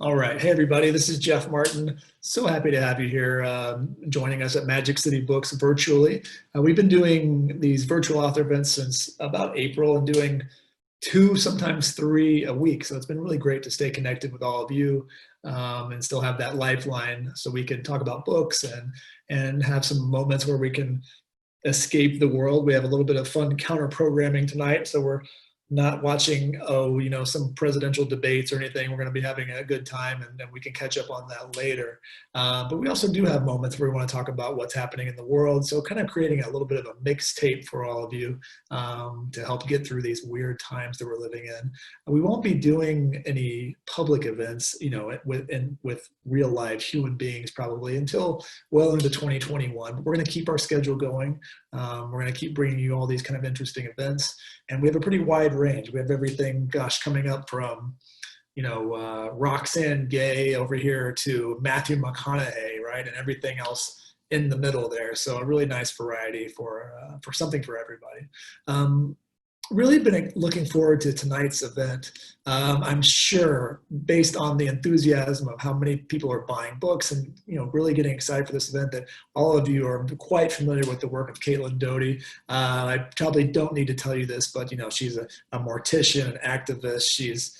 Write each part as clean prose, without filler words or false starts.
All right. Hey, everybody. This is Jeff Martin. So happy to have you here joining us at Magic City Books virtually. We've been doing these virtual author events since about April and doing two, sometimes three a week. So it's been really great to stay connected with all of you and still have that lifeline so we can talk about books and have some moments where we can escape the world. We have a little bit of fun counter programming tonight. So we're not watching, some presidential debates or anything. We're going to be having a good time, and then we can catch up on that later. But we also do have moments where we want to talk about what's happening in the world. So kind of creating a little bit of a mixtape for all of you to help get through these weird times that we're living in. We won't be doing any public events, with real life human beings probably until well into 2021. But we're going to keep our schedule going. We're going to keep bringing you all these kind of interesting events. And we have a pretty wide range. We have everything, coming up from, Roxanne Gay over here to Matthew McConaughey, right? And everything else in the middle there. So a really nice variety for something for everybody. Really been looking forward to tonight's event. I'm sure based on the enthusiasm of how many people are buying books and, really getting excited for this event, that all of you are quite familiar with the work of Caitlin Doughty. I probably don't need to tell you this, but, she's a mortician, an activist. She's,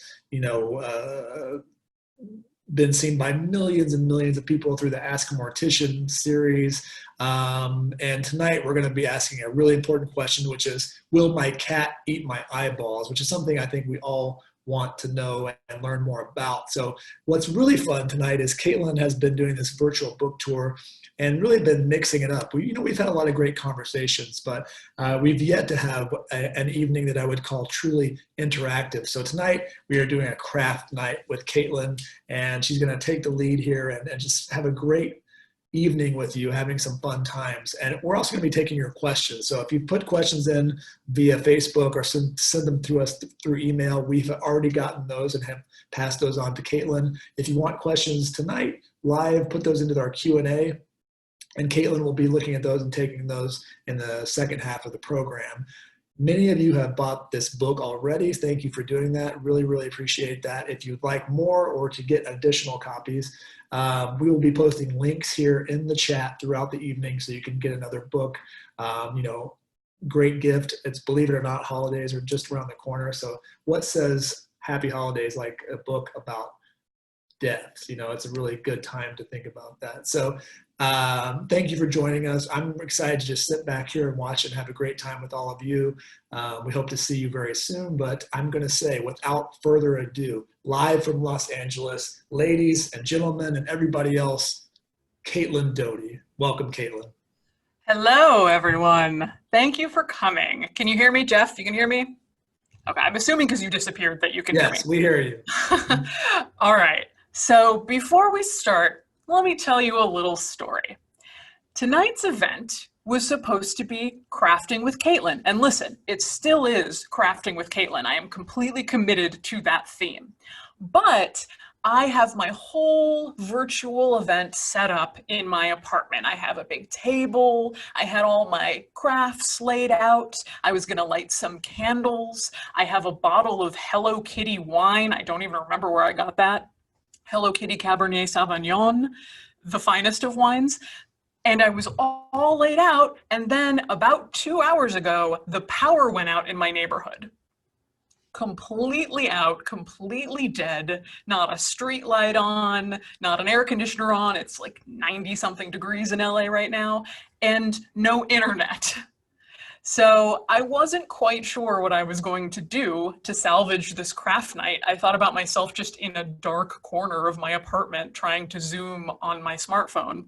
been seen by millions and millions of people through the Ask a Mortician series. And tonight we're going to be asking a really important question, which is, will my cat eat my eyeballs? Which is something I think we all want to know and learn more about. So what's really fun tonight is Caitlin has been doing this virtual book tour and really been mixing it up. We've had a lot of great conversations, but we've yet to have an evening that I would call truly interactive. So tonight we are doing a craft night with Caitlin, and she's going to take the lead here and just have a great evening with you, having some fun times. And we're also going to be taking your questions. So if you put questions in via Facebook or send them through us through email, we've already gotten those and have passed those on to Caitlin. If you want questions tonight live, put those into our Q&A, and Caitlin will be looking at those and taking those in the second half of the program. Many of you have bought this book already. Thank you for doing that. Really, really appreciate that. If you'd like more or to get additional copies, we will be posting links here in the chat throughout the evening so you can get another book. Great gift. It's, believe it or not, holidays are just around the corner. So what says happy holidays like a book about death? It's a really good time to think about that. So thank you for joining us. I'm excited to just sit back here and watch and have a great time with all of you. We hope to see you very soon, but I'm going to say, without further ado, live from Los Angeles, ladies and gentlemen and everybody else, Caitlin Doughty. Welcome, Caitlin. Hello, everyone. Thank you for coming. Can you hear me, Jeff? You can hear me? Okay, I'm assuming because you disappeared that you can hear me. Yes, we hear you. All right. So before we start, let me tell you a little story. Tonight's event was supposed to be Crafting with Caitlin. And listen, it still is Crafting with Caitlin. I am completely committed to that theme. But I have my whole virtual event set up in my apartment. I have a big table. I had all my crafts laid out. I was going to light some candles. I have a bottle of Hello Kitty wine. I don't even remember where I got that. Hello Kitty Cabernet Sauvignon, the finest of wines. And I was all laid out. And then about 2 hours ago, the power went out in my neighborhood. Completely out, completely dead, not a street light on, not an air conditioner on. It's like 90-something degrees in LA right now, and no internet. So I wasn't quite sure what I was going to do to salvage this craft night. I thought about myself just in a dark corner of my apartment trying to Zoom on my smartphone.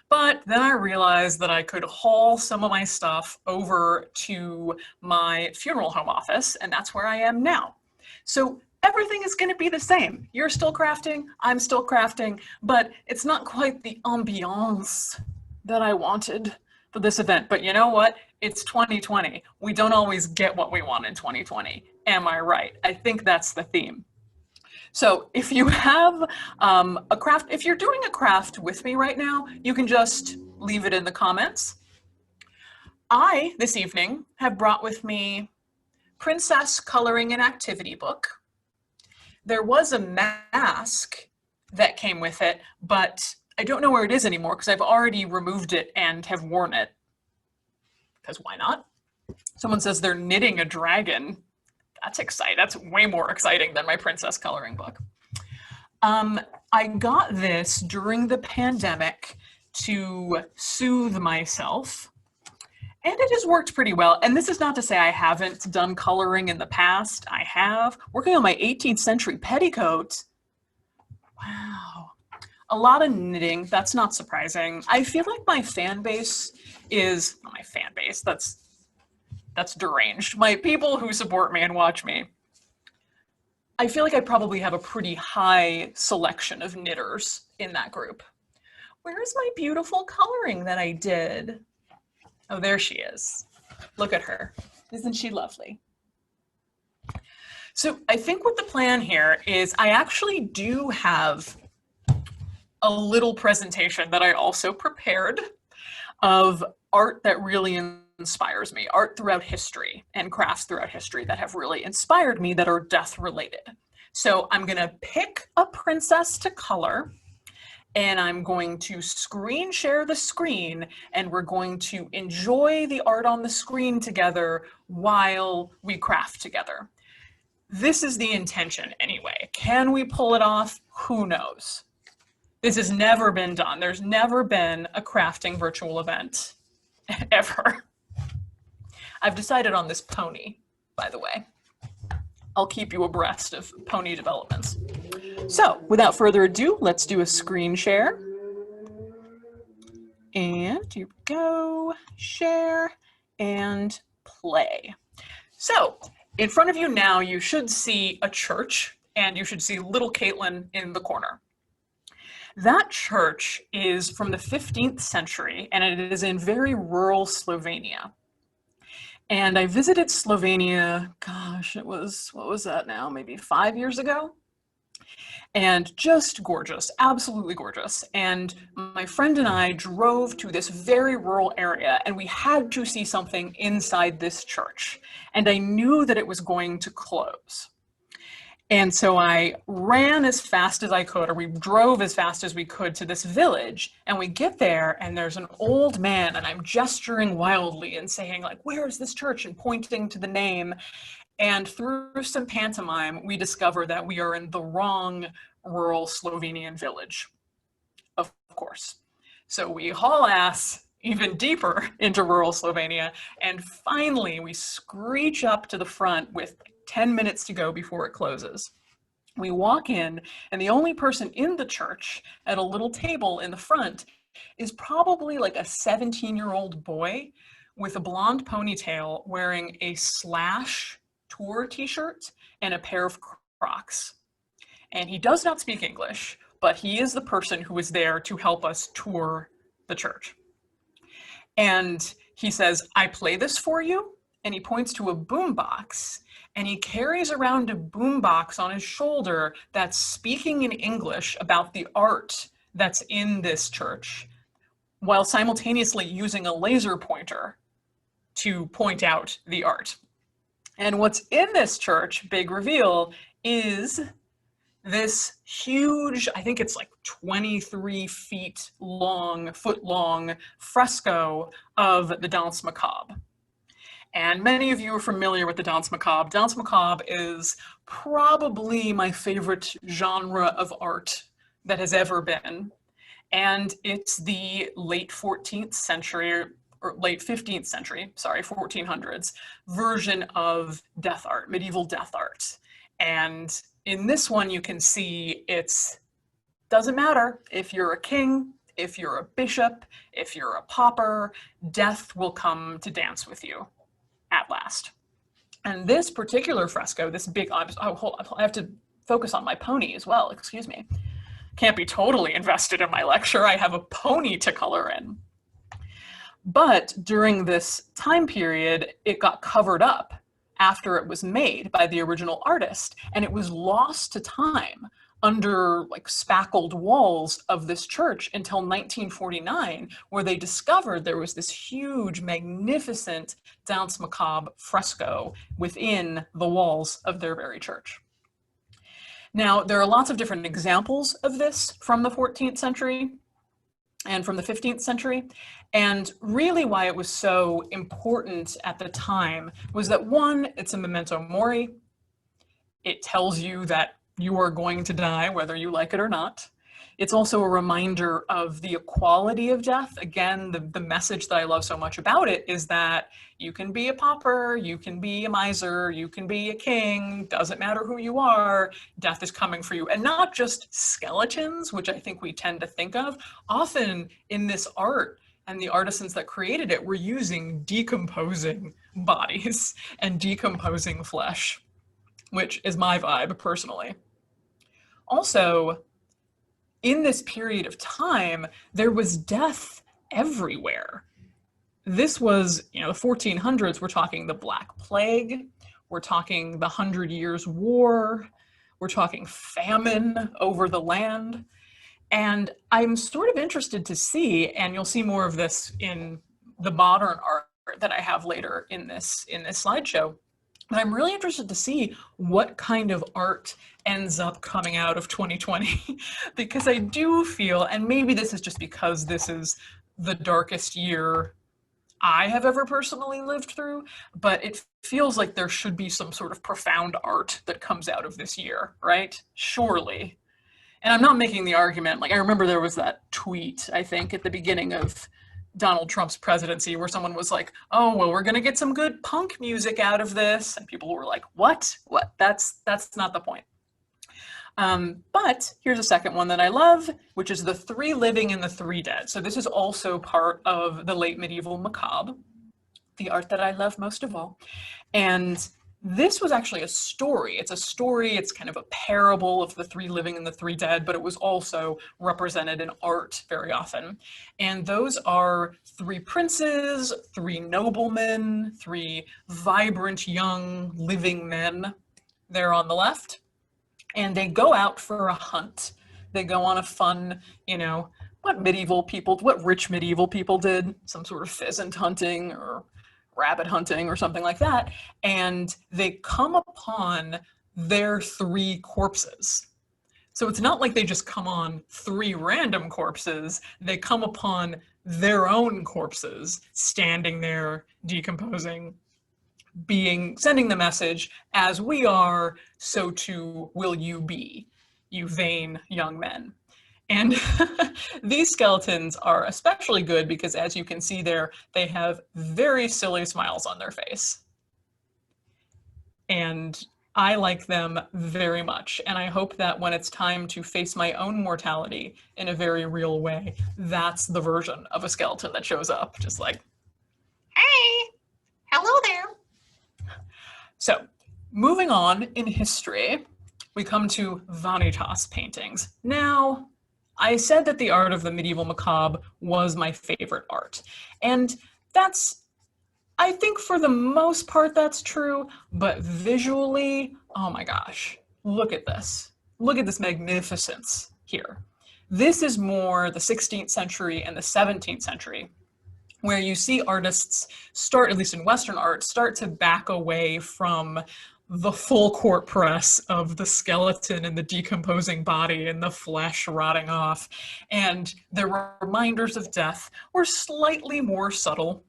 But then I realized that I could haul some of my stuff over to my funeral home office, and that's where I am now. So everything is going to be the same. You're still crafting, I'm still crafting, but it's not quite the ambiance that I wanted for this event. But you know what? It's 2020. We don't always get what we want in 2020. Am I right? I think that's the theme. So if you have a craft, if you're doing a craft with me right now, you can just leave it in the comments. I, this evening, have brought with me Princess Coloring and Activity Book, There was a mask that came with it, but I don't know where it is anymore because I've already removed it and have worn it. Because why not? Someone says they're knitting a dragon. That's exciting. That's way more exciting than my princess coloring book. I got this during the pandemic to soothe myself, and it has worked pretty well. And this is not to say I haven't done coloring in the past. I have. Working on my 18th century petticoat. Wow. A lot of knitting. That's not surprising. I feel like my fan base is, not my fan base, that's deranged. My people who support me and watch me. I feel like I probably have a pretty high selection of knitters in that group. Where's my beautiful coloring that I did? Oh, there she is. Look at her. Isn't she lovely? So I think what the plan here is I actually do have a little presentation that I also prepared of art that really inspires me, art throughout history and crafts throughout history that have really inspired me that are death related. So I'm going to pick a princess to color, and I'm going to screen share the screen, and we're going to enjoy the art on the screen together while we craft together. This is the intention anyway. Can we pull it off? Who knows? This has never been done. There's never been a crafting virtual event ever. I've decided on this pony, by the way. I'll keep you abreast of pony developments. So without further ado, let's do a screen share. And here we go, share and play. So in front of you now, you should see a church, and you should see little Caitlin in the corner. That church is from the 15th century, and it is in very rural Slovenia. And I visited Slovenia, gosh, it was, what was that now? Maybe 5 years ago? And just gorgeous, absolutely gorgeous. And my friend and I drove to this very rural area, and we had to see something inside this church. And I knew that it was going to close. And so I ran as fast as I could, or we drove as fast as we could to this village, and we get there and there's an old man, and I'm gesturing wildly and saying like, where is this church? And pointing to the name. And through some pantomime, we discover that we are in the wrong rural Slovenian village, of course. So we haul ass even deeper into rural Slovenia, and finally we screech up to the front with 10 minutes to go before it closes. We walk in, and the only person in the church at a little table in the front is probably like a 17-year-old boy with a blonde ponytail wearing a Slash tour t-shirt and a pair of Crocs. And he does not speak English, but he is the person who is there to help us tour the church. And he says, I play this for you. And he points to a boombox, and he carries around a boombox on his shoulder that's speaking in English about the art that's in this church, while simultaneously using a laser pointer to point out the art. And what's in this church, big reveal, is this huge, I think it's like 23 foot long fresco of the Danse Macabre. And many of you are familiar with the Danse Macabre. Danse Macabre is probably my favorite genre of art that has ever been. And it's the late 14th century, or late 15th century, sorry, 1400s version of death art, medieval death art. And in this one, you can see doesn't matter if you're a king, if you're a bishop, if you're a pauper, death will come to dance with you at last. And this particular fresco, this big, I have to focus on my pony as well, excuse me. Can't be totally invested in my lecture. I have a pony to color in. But during this time period, it got covered up after it was made by the original artist, and it was lost to time under like spackled walls of this church until 1949, where they discovered there was this huge, magnificent Danse Macabre fresco within the walls of their very church. Now, there are lots of different examples of this from the 14th century and from the 15th century. And really why it was so important at the time was that, one, it's a memento mori. It tells you that you are going to die, whether you like it or not. It's also a reminder of the equality of death. Again, the message that I love so much about it is that you can be a pauper, you can be a miser, you can be a king, doesn't matter who you are, death is coming for you. And not just skeletons, which I think we tend to think of. Often in this art, and the artisans that created it were using decomposing bodies and decomposing flesh, which is my vibe personally. Also, in this period of time, there was death everywhere. This was, the 1400s, we're talking the Black Plague, we're talking the 100 Years' War, we're talking famine over the land. And I'm sort of interested to see, and you'll see more of this in the modern art that I have later in this slideshow, but I'm really interested to see what kind of art ends up coming out of 2020, because I do feel, and maybe this is just because this is the darkest year I have ever personally lived through, but it feels like there should be some sort of profound art that comes out of this year, right? Surely. And I'm not making the argument, like I remember there was that tweet, I think, at the beginning of Donald Trump's presidency where someone was like, oh, well, we're going to get some good punk music out of this. And people were like, what? That's not the point. But here's a second one that I love, which is the 3 living and the 3 dead. So this is also part of the late medieval macabre, the art that I love most of all. And this was actually a story. It's a story, it's kind of a parable of the 3 living and the 3 dead, but it was also represented in art very often. And those are 3 princes, 3 noblemen, 3 vibrant young living men there on the left. And they go out for a hunt. They go on a fun, what rich medieval people did, some sort of pheasant hunting or rabbit hunting or something like that. And they come upon their 3 corpses. So it's not like they just come on 3 random corpses. They come upon their own corpses standing there, decomposing, sending the message, as we are, so too will you be, you vain young men. And these skeletons are especially good because, as you can see there, they have very silly smiles on their face. And I like them very much. And I hope that when it's time to face my own mortality in a very real way, that's the version of a skeleton that shows up, just like, hey, hello there. So, moving on in history, we come to Vanitas paintings. Now, I said that the art of the medieval macabre was my favorite art. And I think for the most part that's true, but visually, oh my gosh, look at this. Look at this magnificence here. This is more the 16th century and the 17th century, where you see artists start, at least in Western art, start to back away from the full court press of the skeleton and the decomposing body and the flesh rotting off. And the reminders of death were slightly more subtle.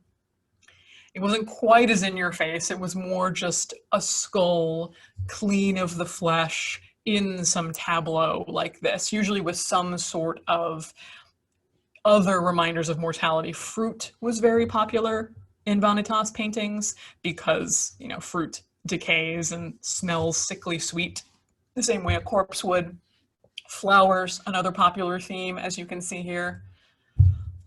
It wasn't quite as in your face. It was more just a skull, clean of the flesh, in some tableau like this, usually with some sort of other reminders of mortality. Fruit was very popular in Vanitas paintings because, fruit decays and smells sickly sweet the same way a corpse would. Flowers, another popular theme, as you can see here.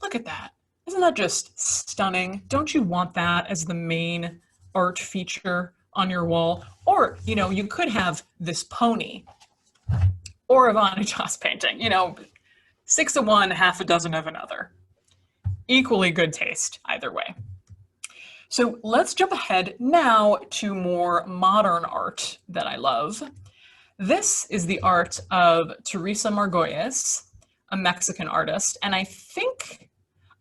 Look at that. Isn't that just stunning? Don't you want that as the main art feature on your wall? Or, you could have this pony or a Vanitas painting, 6 of one, half a dozen of another. Equally good taste, either way. So let's jump ahead now to more modern art that I love. This is the art of Teresa Margoyes, a Mexican artist, and I think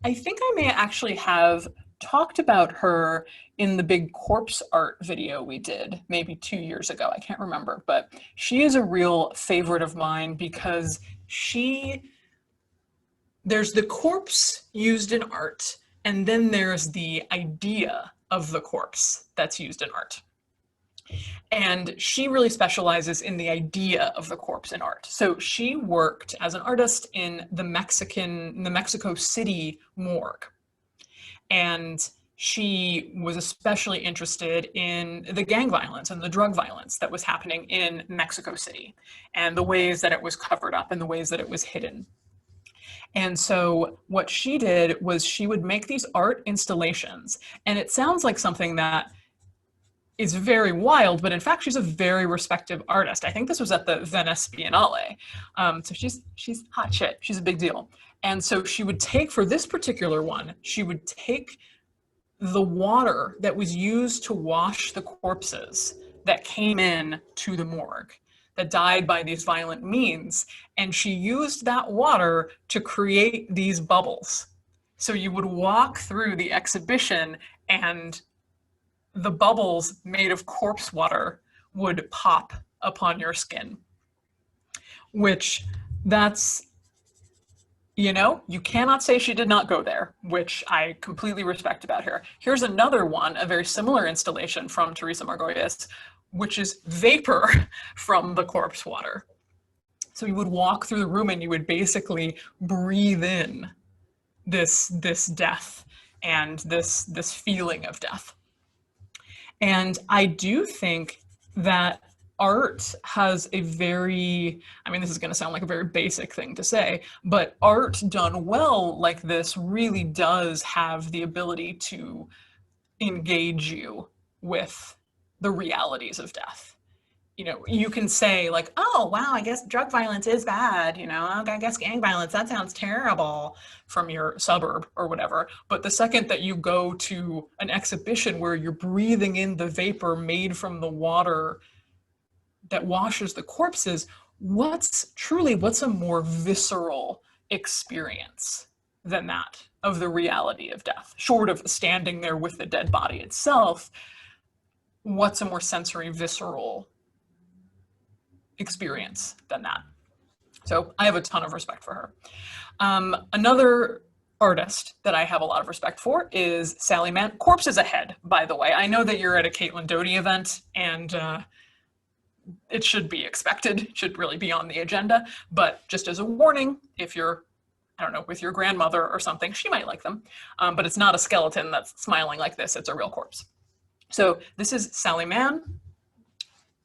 I may actually have talked about her in the big corpse art video we did maybe 2 years ago. I can't remember, but she is a real favorite of mine because there's the corpse used in art, and then there's the idea of the corpse that's used in art. And she really specializes in the idea of the corpse in art. So she worked as an artist in the Mexico City morgue. And she was especially interested in the gang violence and the drug violence that was happening in Mexico City, and the ways that it was covered up and the ways that it was hidden. And so what she did was she would make these art installations, and it sounds like something that is very wild, but in fact, she's a very respected artist. I think this was at the Venice Biennale. So she's hot shit. She's a big deal. And so she would take, for this particular one, she would take the water that was used to wash the corpses that came in to the morgue, that died by these violent means, and she used that water to create these bubbles. So you would walk through the exhibition and the bubbles made of corpse water would pop upon your skin, which that's, you know, you cannot say she did not go there, which I completely respect about her. Here's another one, a very similar installation from Teresa Margoyes, which is vapor from the corpse water. So you would walk through the room and you would basically breathe in this death and this feeling of death. And I do think that art has a very, I mean, this is going to sound like a very basic thing to say, but art done well like this really does have the ability to engage you with the realities of death. You know, you can say like, oh, wow, I guess drug violence is bad. You know, I guess gang violence, that sounds terrible from your suburb or whatever. But the second that you go to an exhibition where you're breathing in the vapor made from the water that washes the corpses, what's a more visceral experience than that of the reality of death? Short of standing there with the dead body itself, what's a more sensory, visceral experience than that? So I have a ton of respect for her. Another artist that I have a lot of respect for is Sally Mann. Corpses Ahead, by the way. I know that you're at a Caitlin Doughty event, and it should be expected, it should really be on the agenda, but just as a warning, if you're, I don't know, with your grandmother or something, she might like them, but it's not a skeleton that's smiling like this, it's a real corpse. So this is Sally Mann.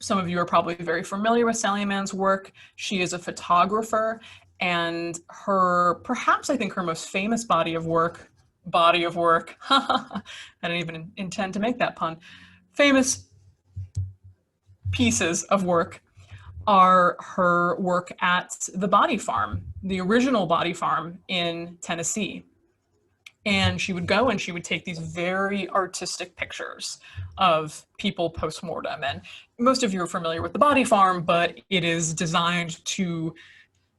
Some of you are probably very familiar with Sally Mann's work. She is a photographer, and her, perhaps I think her most famous body of work, I didn't even intend to make that pun, famous pieces of work are her work at the Body Farm, the original Body Farm in Tennessee. And she would go and she would take these very artistic pictures of people post-mortem. And most of you are familiar with the Body Farm, but it is designed to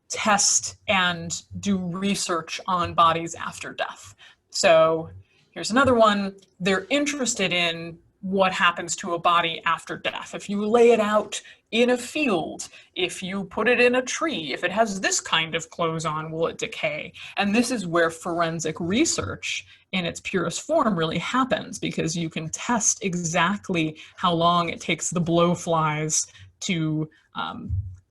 test and do research on bodies after death. So here's another one. They're interested in what happens to a body after death. If you lay it out in a field, if you put it in a tree, if it has this kind of clothes on, will it decay? And this is where forensic research in its purest form really happens, because you can test exactly how long it takes the blowflies to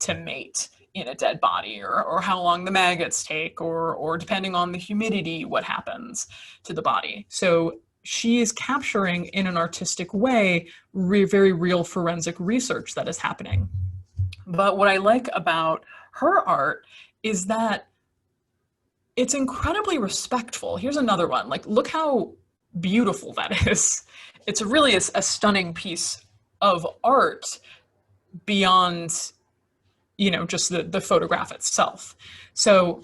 mate in a dead body, or how long the maggots take, or depending on the humidity, what happens to the body. So she is capturing in an artistic way very real forensic research that is happening. But what I like about her art is that it's incredibly respectful. Here's another one. Like, look how beautiful that is. It's really a stunning piece of art beyond, you know, just the photograph itself. So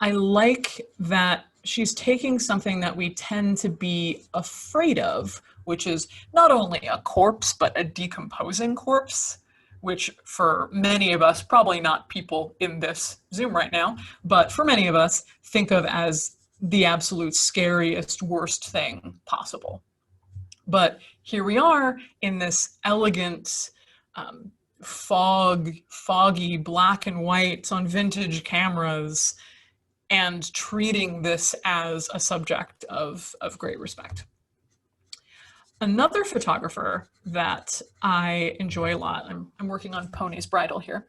I like that she's taking something that we tend to be afraid of, which is not only a corpse, but a decomposing corpse, which for many of us, probably not people in this Zoom right now, but for many of us, think of as the absolute scariest, worst thing possible. But here we are in this elegant, foggy black and white on vintage cameras, and treating this as a subject of great respect. Another photographer that I enjoy a lot, I'm working on Pony's bridle here.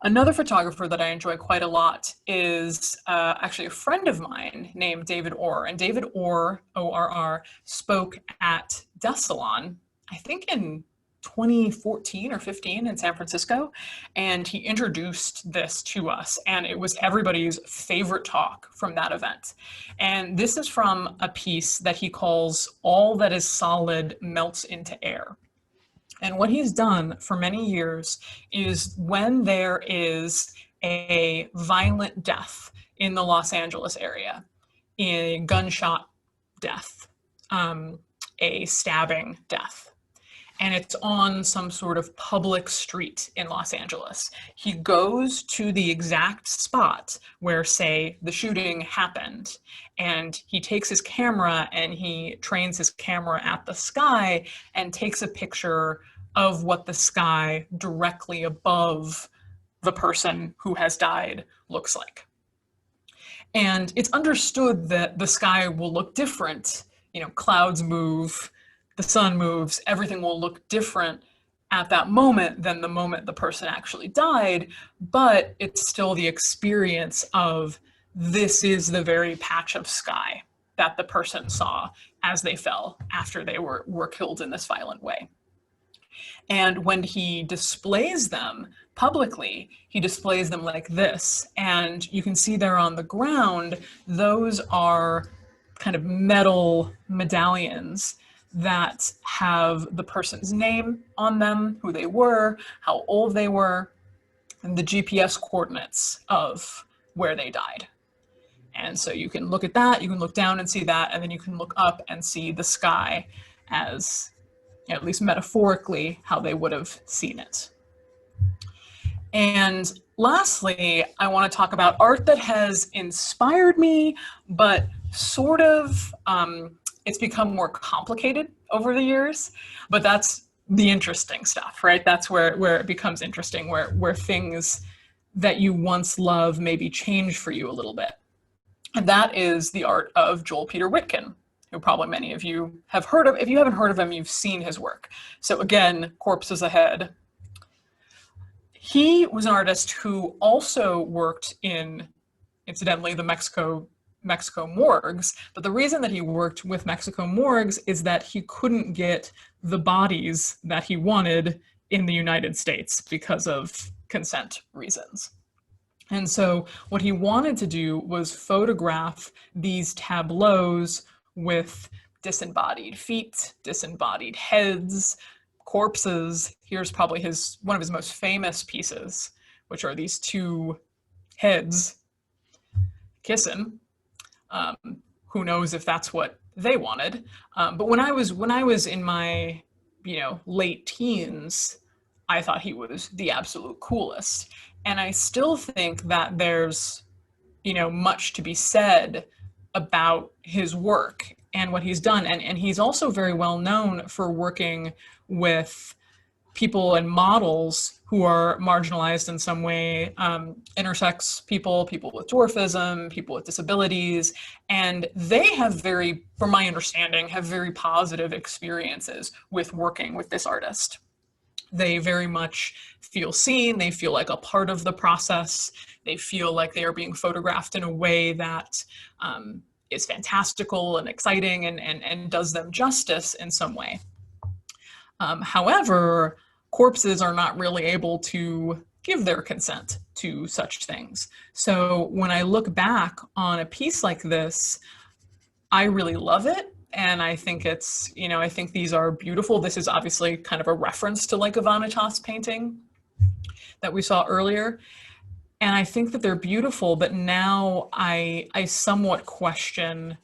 Another photographer that I enjoy quite a lot is actually a friend of mine named David Orr. And David Orr, O-R-R, spoke at Death Salon, I think in 2014 or 15 in San Francisco. And he introduced this to us, and it was everybody's favorite talk from that event. And this is from a piece that he calls "All That Is Solid Melts into Air." And what he's done for many years is when there is a violent death in the Los Angeles area, a gunshot death, a stabbing death, and it's on some sort of public street in Los Angeles, he goes to the exact spot where, say, the shooting happened, and he takes his camera and he trains his camera at the sky and takes a picture of what the sky directly above the person who has died looks like. And it's understood that the sky will look different. You know, clouds move, the sun moves, everything will look different at that moment than the moment the person actually died, but it's still the experience of this is the very patch of sky that the person saw as they fell after they were killed in this violent way. And when he displays them publicly, he displays them like this. And you can see there on the ground, those are kind of metal medallions that have the person's name on them, who they were, how old they were, and the GPS coordinates of where they died. And so you can look at that, you can look down and see that, and then you can look up and see the sky as, at least metaphorically, how they would have seen it. And lastly, I want to talk about art that has inspired me, but sort of, it's become more complicated over the years, but that's the interesting stuff, right? That's where it becomes interesting, where things that you once loved maybe change for you a little bit. And that is the art of Joel Peter Witkin, who probably many of you have heard of. If you haven't heard of him, you've seen his work. So again, Corpses Ahead. He was an artist who also worked in, incidentally, the Mexico morgues. But the reason that he worked with Mexico morgues is that he couldn't get the bodies that he wanted in the United States because of consent reasons. And so what he wanted to do was photograph these tableaus with disembodied feet, disembodied heads, corpses. Here's probably one of his most famous pieces, which are these two heads kissing. Who knows if that's what they wanted? But when I was in my late teens, I thought he was the absolute coolest. And I still think that there's much to be said about his work and what he's done. And he's also very well known for working with people and models who are marginalized in some way, intersex people, people with dwarfism, people with disabilities, and they have from my understanding, have very positive experiences with working with this artist. They very much feel seen, they feel like a part of the process, they feel like they are being photographed in a way that is fantastical and exciting and does them justice in some way. However, corpses are not really able to give their consent to such things. So when I look back on a piece like this, I really love it. And I think it's, I think these are beautiful. This is obviously kind of a reference to like a Vanitas painting that we saw earlier. And I think that they're beautiful, but now I somewhat question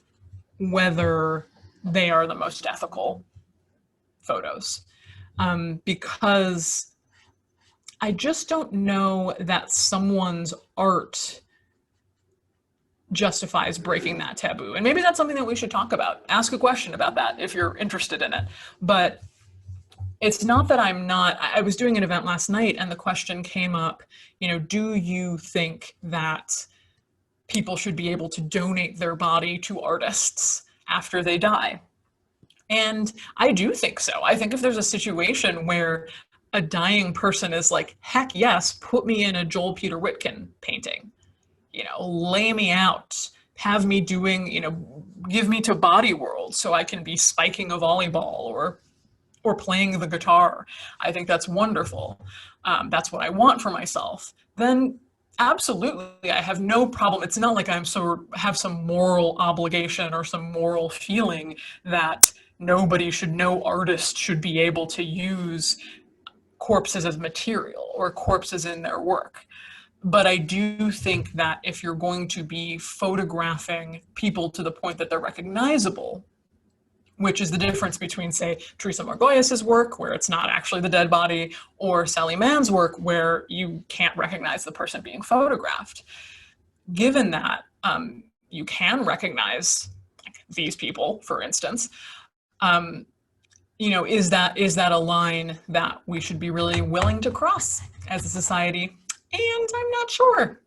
whether they are the most ethical photos. Because I just don't know that someone's art justifies breaking that taboo. And maybe that's something that we should talk about. Ask a question about that if you're interested in it. But it's not that I'm not. I was doing an event last night and the question came up, do you think that people should be able to donate their body to artists after they die? And I do think so. I think if there's a situation where a dying person is like, heck yes, put me in a Joel Peter Witkin painting, lay me out, have me doing, give me to Body World so I can be spiking a volleyball or playing the guitar. I think that's wonderful. That's what I want for myself. Then absolutely, I have no problem. It's not like have some moral obligation or some moral feeling that no artist should be able to use corpses as material or corpses in their work. But I do think that if you're going to be photographing people to the point that they're recognizable, which is the difference between, say, Teresa Margoyes' work, where it's not actually the dead body, or Sally Mann's work, where you can't recognize the person being photographed. Given that you can recognize these people, for instance, is that a line that we should be really willing to cross as a society? And I'm not sure.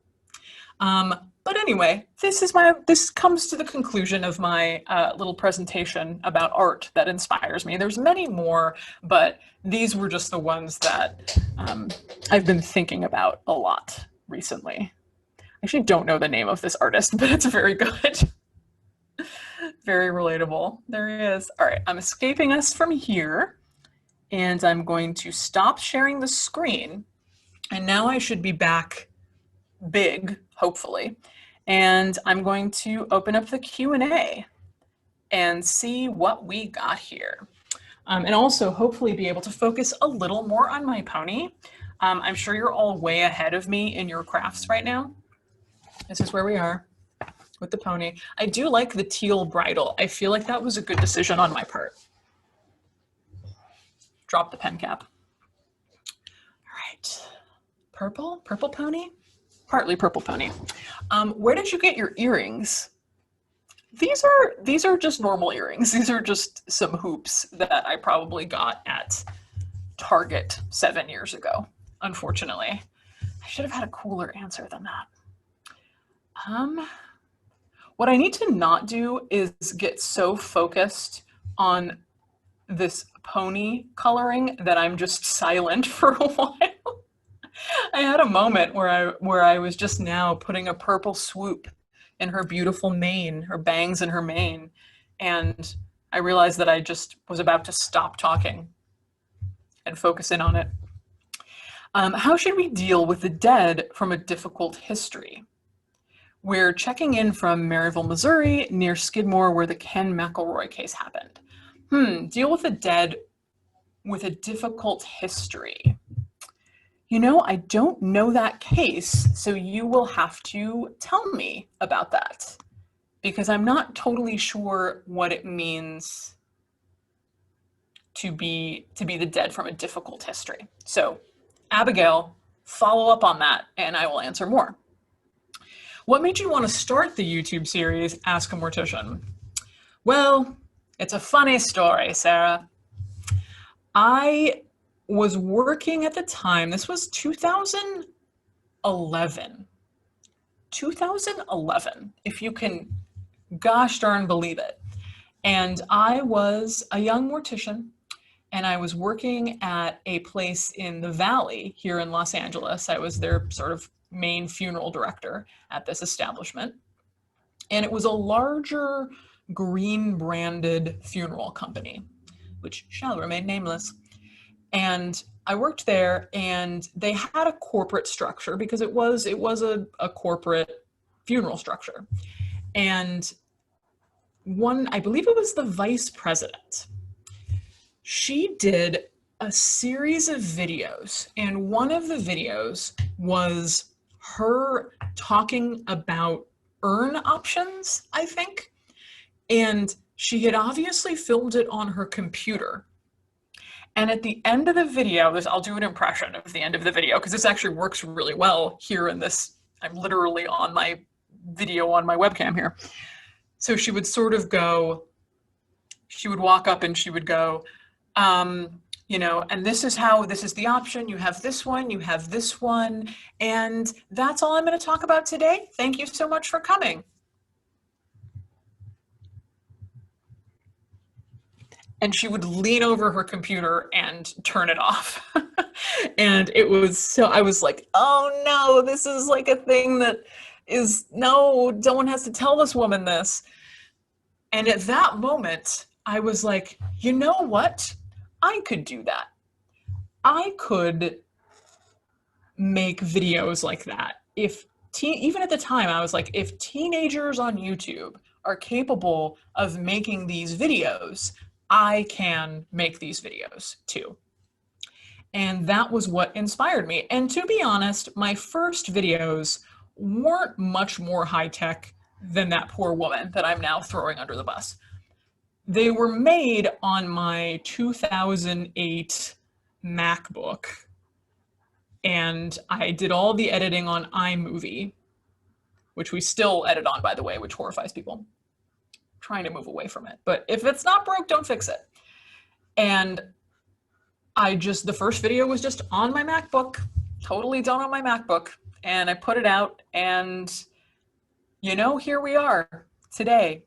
But anyway, this comes to the conclusion of my little presentation about art that inspires me. There's many more, but these were just the ones that I've been thinking about a lot recently. I actually don't know the name of this artist, but it's very good. Very relatable. There he is. All right, I'm escaping us from here, and I'm going to stop sharing the screen. And now I should be back big, hopefully. And I'm going to open up the Q&A and see what we got here. And also hopefully be able to focus a little more on my pony. I'm sure you're all way ahead of me in your crafts right now. This is where we are with the pony. I do like the teal bridle. I feel like that was a good decision on my part. Drop the pen cap. All right. Purple pony? Partly purple pony. Where did you get your earrings? These are just normal earrings. These are just some hoops that I probably got at Target 7 years ago, unfortunately. I should have had a cooler answer than that. What I need to not do is get so focused on this pony coloring that I'm just silent for a while. I had a moment where I was just now putting a purple swoop in her beautiful mane, her bangs in her mane, and I realized that I just was about to stop talking and focus in on it. How should we deal with the dead from a difficult history? We're checking in from Maryville, Missouri, near Skidmore, where the Ken McElroy case happened. Deal with the dead with a difficult history. I don't know that case, so you will have to tell me about that, because I'm not totally sure what it means to be the dead from a difficult history. So, Abigail, follow up on that, and I will answer more. What made you want to start the YouTube series, Ask a Mortician? Well, it's a funny story, Sarah. I was working at the time, this was 2011, if you can gosh darn believe it. And I was a young mortician, and I was working at a place in the Valley here in Los Angeles. I was their sort of main funeral director at this establishment. And it was a larger green branded funeral company, which shall remain nameless. And I worked there, and they had a corporate structure because it was a corporate funeral structure. And I believe it was the vice president, she did a series of videos, and one of the videos was her talking about urn options, I think. And she had obviously filmed it on her computer. And at the end of the video, I'll do an impression of the end of the video because this actually works really well here in this. I'm literally on my video on my webcam here. So she would sort of go, she would walk up and she would go, you know, and this is the option. You have this one, you have this one. And that's all I'm going to talk about today. Thank you so much for coming. And she would lean over her computer and turn it off. And it was so, I was like, oh no, this is like a thing that is, no, someone has to tell this woman this. And at that moment, I was like, you know what? I could do that. I could make videos like that. Even at the time, I was like, if teenagers on YouTube are capable of making these videos, I can make these videos too. And that was what inspired me. And to be honest, my first videos weren't much more high tech than that poor woman that I'm now throwing under the bus. They were made on my 2008 MacBook. And I did all the editing on iMovie, which we still edit on, by the way, which horrifies people. Trying to move away from it. But if it's not broke, don't fix it. And the first video was just on my MacBook, totally done on my MacBook. And I put it out and, you know, here we are today.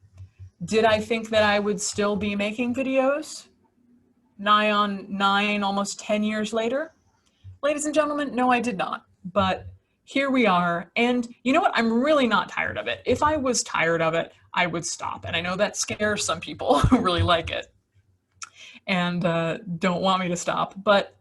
Did I think that I would still be making videos nigh on 9, almost 10 years later? Ladies and gentlemen, no, I did not. But here we are. And you know what? I'm really not tired of it. If I was tired of it, I would stop. And I know that scares some people who really like it and don't want me to stop. But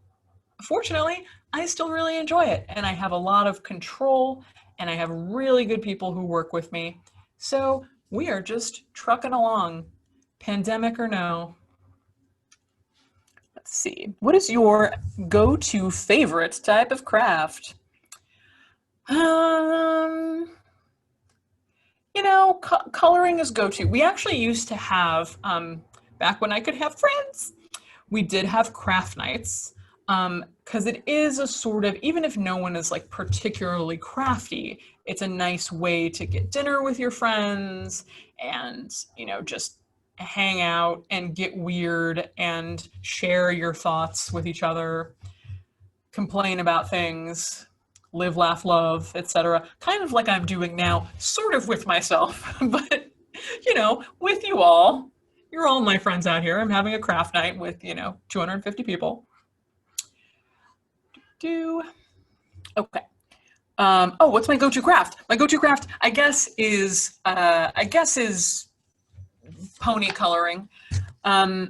fortunately, I still really enjoy it. And I have a lot of control and I have really good people who work with me. So we are just trucking along, pandemic or no. Let's see. What is your go-to favorite type of craft? You know, coloring is go-to. We actually used to have, back when I could have friends, we did have craft nights, because it is a sort of, even if no one is like particularly crafty, it's a nice way to get dinner with your friends and, you know, just hang out and get weird and share your thoughts with each other, complain about things, live, laugh, love, etc. Kind of like I'm doing now, sort of with myself, but, you know, with you all. You're all my friends out here. I'm having a craft night with, you know, 250 people. Okay. Oh, what's my go-to craft? My go-to craft, I guess, is pony coloring. I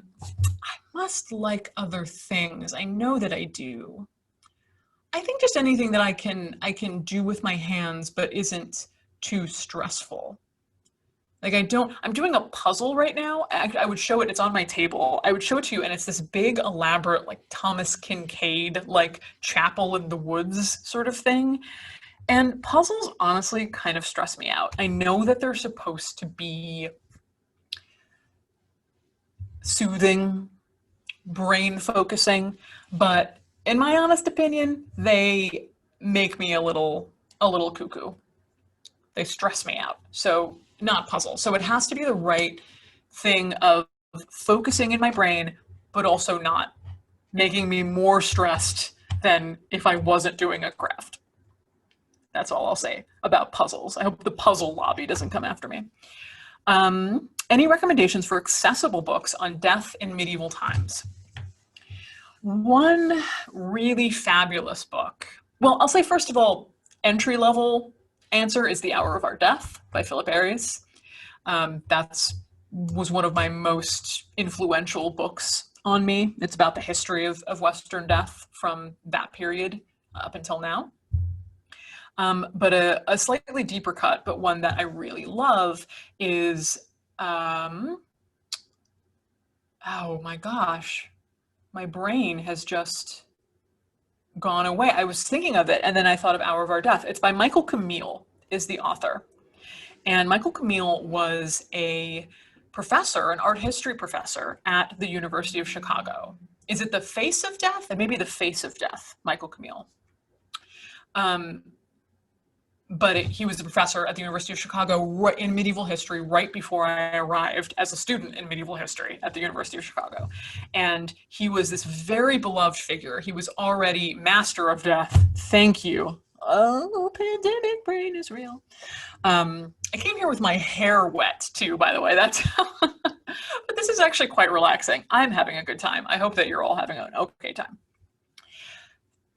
must like other things. I know that I do. I think just anything that I can do with my hands, but isn't too stressful. Like I'm doing a puzzle right now. I would show it, it's on my table. I would show it to you and it's this big, elaborate, like Thomas Kincaid, like chapel in the woods sort of thing. And puzzles honestly kind of stress me out. I know that they're supposed to be soothing, brain focusing, but in my honest opinion, they make me a little cuckoo. They stress me out. So not puzzles. So it has to be the right thing of focusing in my brain, but also not making me more stressed than if I wasn't doing a craft. That's all I'll say about puzzles. I hope the puzzle lobby doesn't come after me. Any recommendations for accessible books on death in medieval times? One really fabulous book. Well, I'll say first of all, entry-level answer is The Hour of Our Death by Philip Aries. That was one of my most influential books on me. It's about the history of Western death from that period up until now. But a slightly deeper cut, but one that I really love is, oh my gosh, my brain has just gone away. I was thinking of it and then I thought of Hour of Our Death. It's by Michael Camille is the author. And Michael Camille was a professor, an art history professor at the University of Chicago. Is it The Face of Death? It may be The Face of Death, Michael Camille. but he was a professor at the University of Chicago in medieval history right before I arrived as a student in medieval history at the University of Chicago. And he was this very beloved figure. He was already master of death. Thank you. Oh, pandemic brain is real. I came here with my hair wet too, by the way. That's but this is actually quite relaxing. I'm having a good time. I hope that you're all having an okay time.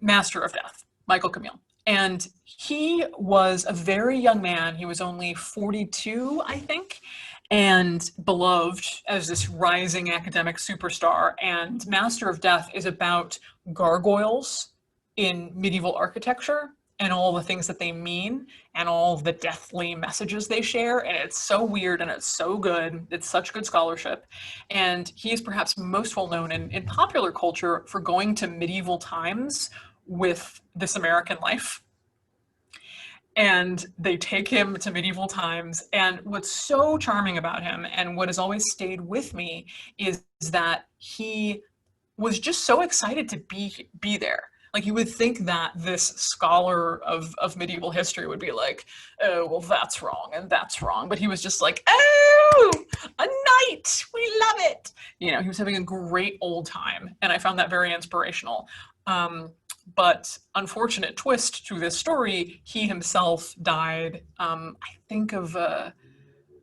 Master of Death, Michael Camille. And he was a very young man. He was only 42, I think, and beloved as this rising academic superstar. And Master of Death is about gargoyles in medieval architecture and all the things that they mean and all the deathly messages they share. And it's so weird and it's so good. It's such good scholarship. And he is perhaps most well known in popular culture for going to medieval times with This American Life. And they take him to medieval times. And what's so charming about him and what has always stayed with me is that he was just so excited to be there. Like, you would think that this scholar of medieval history would be like, oh, well, that's wrong and that's wrong. But he was just like, oh, a knight, we love it. You know, he was having a great old time. And I found that very inspirational. But unfortunate twist to this story, he himself died, I think of,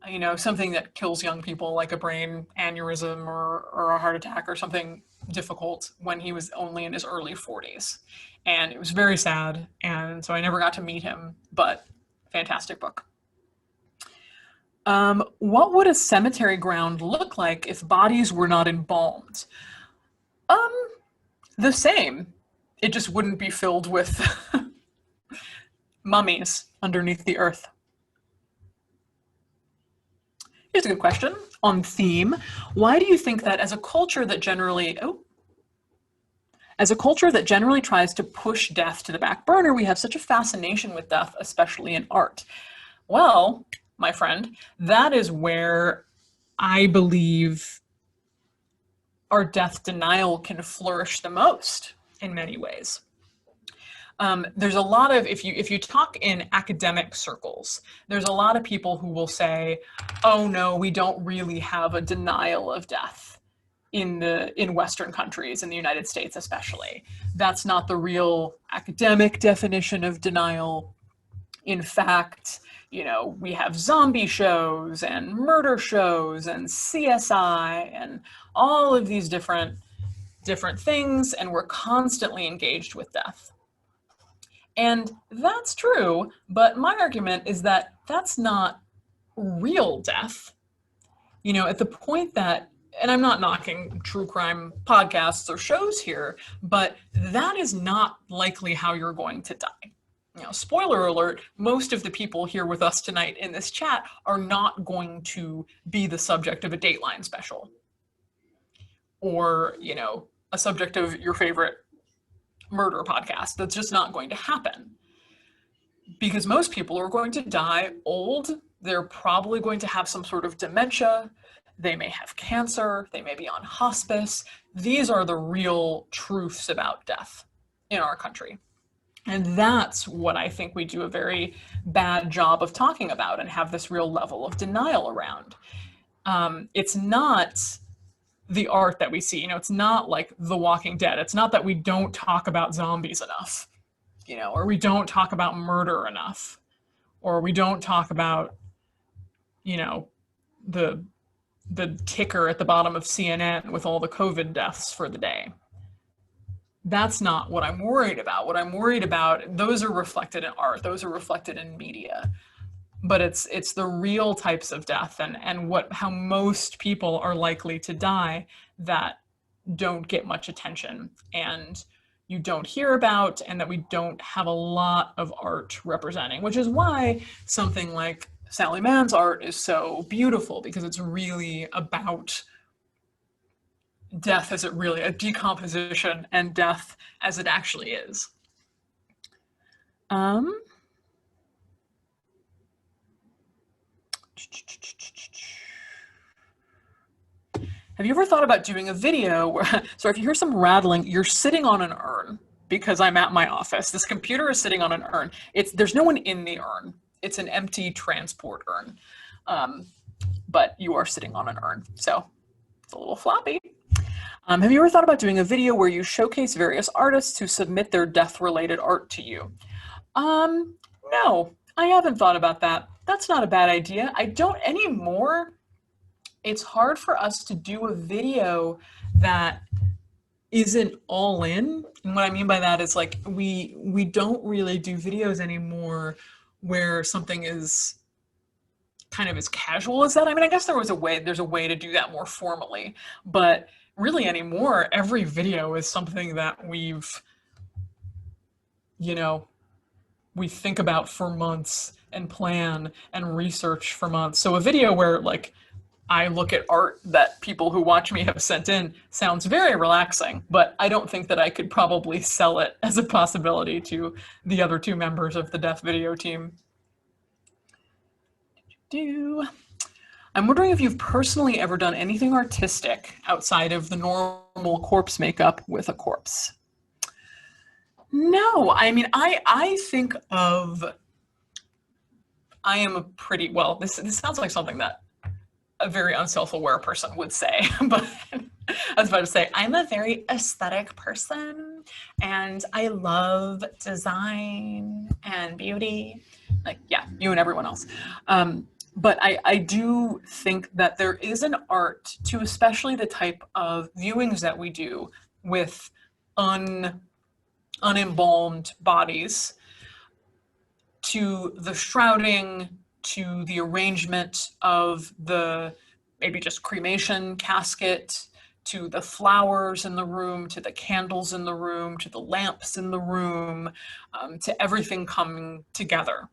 you know, something that kills young people, like a brain aneurysm or a heart attack or something difficult, when he was only in his early 40s. And it was very sad. And so I never got to meet him, but fantastic book. What would a cemetery ground look like if bodies were not embalmed? The same. It just wouldn't be filled with mummies underneath the earth. Here's a good question on theme. Why do you think that as a culture that generally tries to push death to the back burner, we have such a fascination with death, especially in art? Well, my friend, that is where I believe our death denial can flourish the most in many ways. There's a lot of, if you talk in academic circles, there's a lot of people who will say, oh no, we don't really have a denial of death in Western countries, in the United States especially. That's not the real academic definition of denial. In fact, you know, we have zombie shows and murder shows and CSI and all of these different things, and we're constantly engaged with death. And that's true, but my argument is that that's not real death. You know, at the point that, and I'm not knocking true crime podcasts or shows here, but that is not likely how you're going to die. You know, spoiler alert, most of the people here with us tonight in this chat are not going to be the subject of a Dateline special, or, you know, a subject of your favorite murder podcast. That's just not going to happen, because most people are going to die old. They're probably going to have some sort of dementia. They may have cancer. They may be on hospice. These are the real truths about death in our country. And that's what I think we do a very bad job of talking about and have this real level of denial around. It's not the art that we see, you know, it's not like The Walking Dead. It's not that we don't talk about zombies enough, you know, or we don't talk about murder enough, or we don't talk about, you know, the ticker at the bottom of CNN with all the COVID deaths for the day. That's not what I'm worried about. What I'm worried about, those are reflected in art, those are reflected in media. But it's the real types of death and how most people are likely to die that don't get much attention and you don't hear about, and that we don't have a lot of art representing, which is why something like Sally Mann's art is so beautiful, because it's really about death as it really, a decomposition and death as it actually is. Have you ever thought about doing a video where, so if you hear some rattling, you're sitting on an urn because I'm at my office. This computer is sitting on an urn. There's no one in the urn. It's an empty transport urn. But you are sitting on an urn, so it's a little floppy. Have you ever thought about doing a video where you showcase various artists who submit their death-related art to you? No, I haven't thought about that. That's not a bad idea. I don't anymore. It's hard for us to do a video that isn't all in. And what I mean by that is like we don't really do videos anymore where something is kind of as casual as that. I mean, I guess there's a way to do that more formally, but really anymore, every video is something that we think about for months and plan and research for months. So a video where like I look at art that people who watch me have sent in sounds very relaxing, but I don't think that I could probably sell it as a possibility to the other two members of the death video team. I'm wondering if you've personally ever done anything artistic outside of the normal corpse makeup with a corpse. No, I mean, I think of, I am a pretty, well, this sounds like something that a very unself-aware person would say, but I was about to say, I'm a very aesthetic person and I love design and beauty. Like, yeah, you and everyone else. But I do think that there is an art to especially the type of viewings that we do with unembalmed bodies, to the shrouding, to the arrangement of the maybe just cremation casket, to the flowers in the room, to the candles in the room, to the lamps in the room, to everything coming together.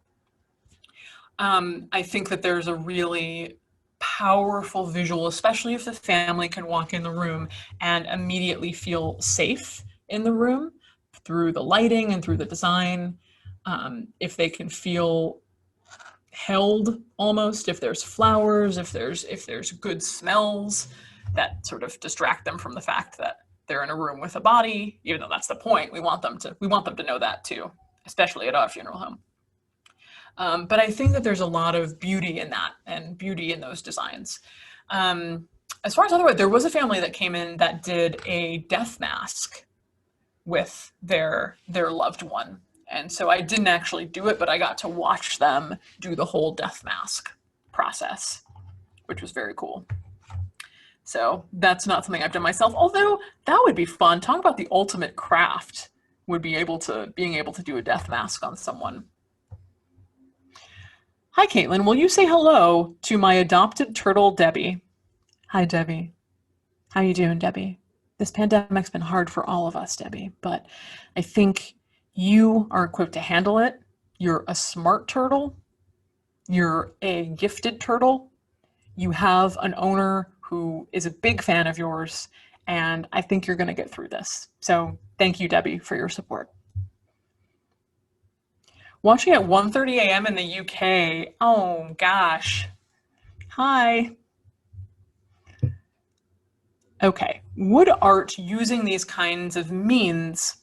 I think that there's a really powerful visual, especially if the family can walk in the room and immediately feel safe in the room through the lighting and through the design. If they can feel held almost, if there's flowers, if there's good smells that sort of distract them from the fact that they're in a room with a body, even though that's the point. We want them to know that too, especially at our funeral home. But I think that there's a lot of beauty in that and beauty in those designs. As far as otherwise, there was a family that came in that did a death mask with their loved one. And so I didn't actually do it, but I got to watch them do the whole death mask process, which was very cool. So that's not something I've done myself, although that would be fun. Talk about the ultimate craft, being able to do a death mask on someone. Hi, Caitlin. Will you say hello to my adopted turtle, Debbie? Hi, Debbie. How you doing, Debbie? This pandemic's been hard for all of us, Debbie, but I think you are equipped to handle it. You're a smart turtle. You're a gifted turtle. You have an owner who is a big fan of yours, and I think you're going to get through this. So thank you, Debbie, for your support. Watching at 1:30 a.m. in the UK. Oh, gosh. Hi. Okay. Would art using these kinds of means,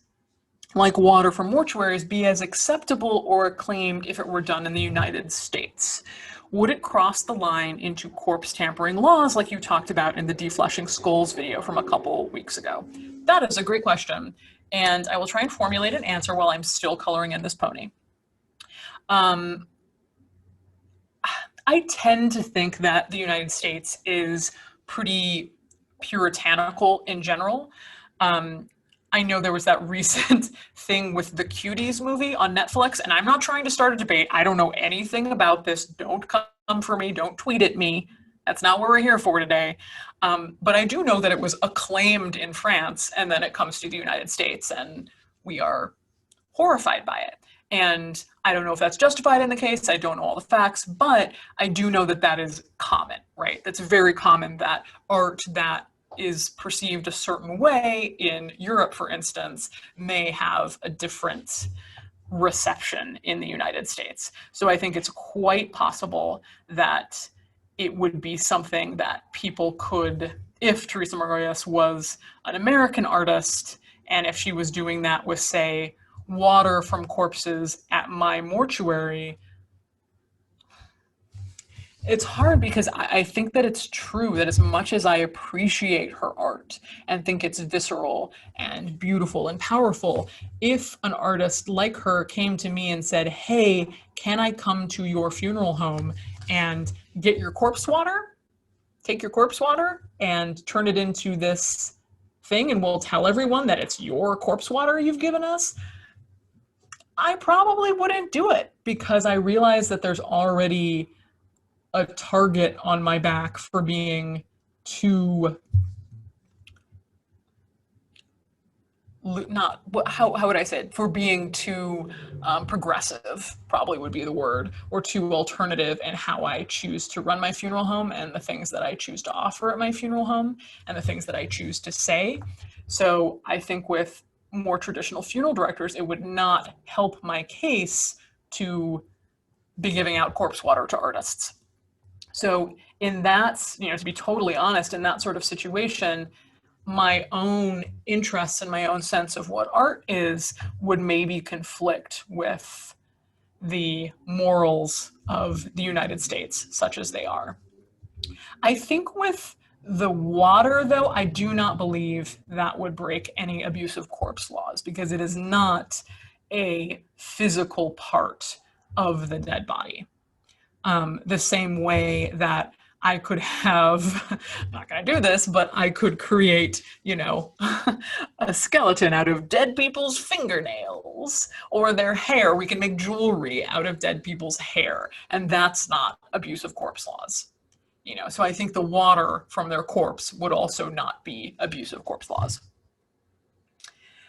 like water from mortuaries, be as acceptable or acclaimed if it were done in the United States? Would it cross the line into corpse tampering laws like you talked about in the defleshing skulls video from a couple weeks ago? That is a great question, and I will try and formulate an answer while I'm still coloring in this pony. I tend to think that the United States is pretty puritanical in general. I know there was that recent thing with the Cuties movie on Netflix, and I'm not trying to start a debate. I don't know anything about this. Don't come for me. Don't tweet at me. That's not what we're here for today. But I do know that it was acclaimed in France, and then it comes to the United States, and we are horrified by it. And I don't know if that's justified in the case. I don't know all the facts, but I do know that that is common, right? That's very common that art that is perceived a certain way in Europe, for instance, may have a different reception in the United States. So I think it's quite possible that it would be something that people could, if Teresa Margoyes was an American artist And if she was doing that with, say, water from corpses at my mortuary, it's hard because I think that it's true that as much as I appreciate her art and think it's visceral and beautiful and powerful, if an artist like her came to me and said, hey, can I come to your funeral home and get your corpse water, take your corpse water and turn it into this thing and we'll tell everyone that it's your corpse water you've given us, I probably wouldn't do it because I realize that there's already a target on my back for being too, not, how would I say it, for being too progressive, probably would be the word, or too alternative in how I choose to run my funeral home and the things that I choose to offer at my funeral home and the things that I choose to say. So I think with more traditional funeral directors, it would not help my case to be giving out corpse water to artists. So in that, to be totally honest, in that sort of situation, my own interests and my own sense of what art is would maybe conflict with the morals of the United States, such as they are. I think with the water, though, I do not believe that would break any abuse of corpse laws because it is not a physical part of the dead body. The same way that I could have, I'm not going to do this, but I could create, a skeleton out of dead people's fingernails or their hair. We can make jewelry out of dead people's hair, and that's not abuse of corpse laws. So I think the water from their corpse would also not be abuse of corpse laws.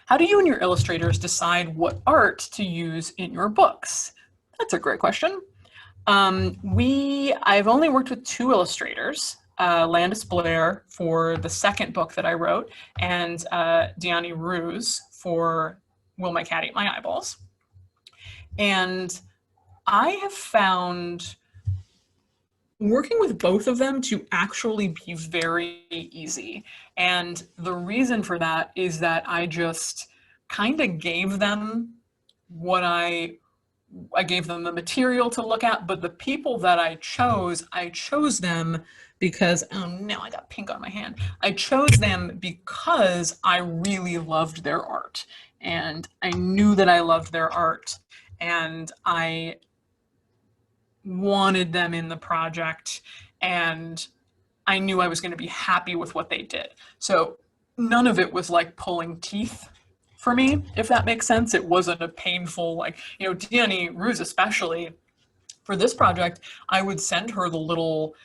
How do you and your illustrators decide what art to use in your books? That's a great question. I've only worked with 2 illustrators, Landis Blair for the second book that I wrote, and Deani Ruse for Will My Cat Eat My Eyeballs? And I have found working with both of them to actually be very easy. And the reason for that is that I just kind of gave them what I gave them the material to look at, but the people that I chose them because, oh no, I got pink on my hand. I chose them because I really loved their art. And I knew that I loved their art. And I wanted them in the project. And I knew I was going to be happy with what they did. So none of it was like pulling teeth for me, if that makes sense. It wasn't a painful, Deani Ruse especially, for this project, I would send her the little